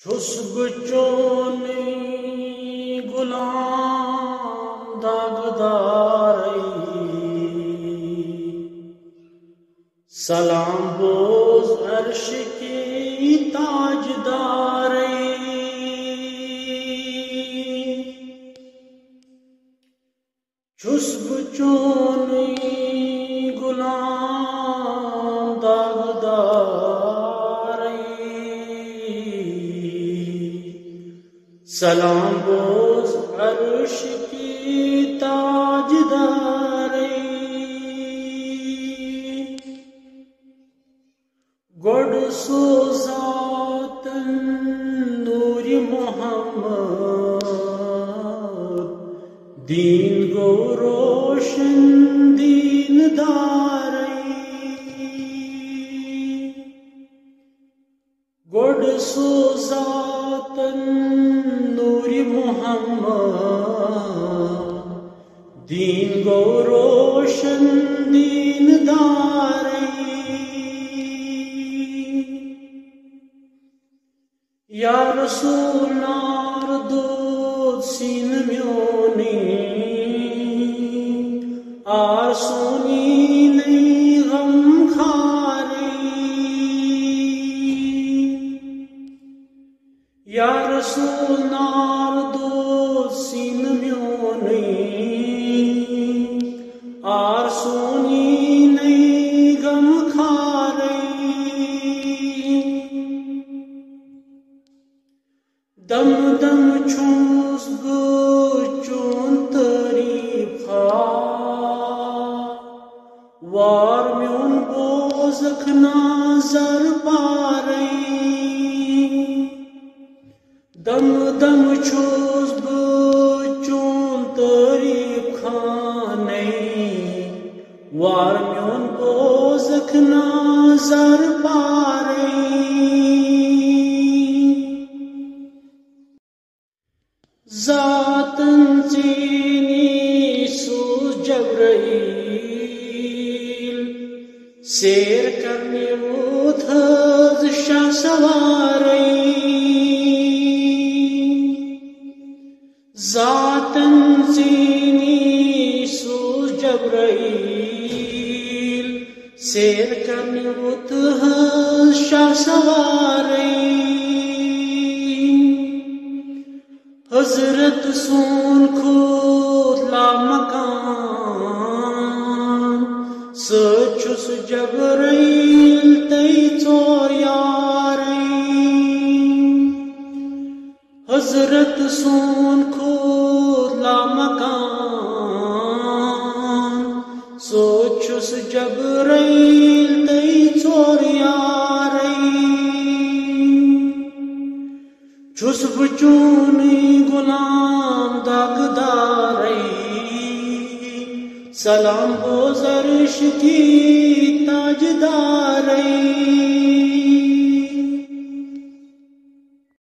چھس بچونی غلام داغداری سلام بوز عرش کی تاجداری چھس بچونی غلام داغداری سلام بوز عرش کی تاجداری گوڑ سوزات نور محمد دین گو روشن دین داری گوڑ سوزات نور محمد دین گو روشن دین داری یا رسول نار دود سین میونی آسونی نئی غم خاری یا رسول نار دود سین میونی آسونی نئی غم خاری دم دم چھوس گچون تریب وار میون بوزک نظر پاری دم دم چھوس گچون تریب خانے وار میون بوزک نظر پاری ذاتن زینی سوز جبرائیل سیر کرنے وہ تھز شاہ سواری ذاتن زینی سوز جبرائیل سیر کرنے وہ تھز شاہ سواری حضرت سون کھوت لا مکان سچس جبرائیل تی ژور یاری حضرت سون کھوت لا مکان سچس جبرائیل تی ژور یاری چھس بچونی غلام داغداری سلام بوز عرش کی تاجداری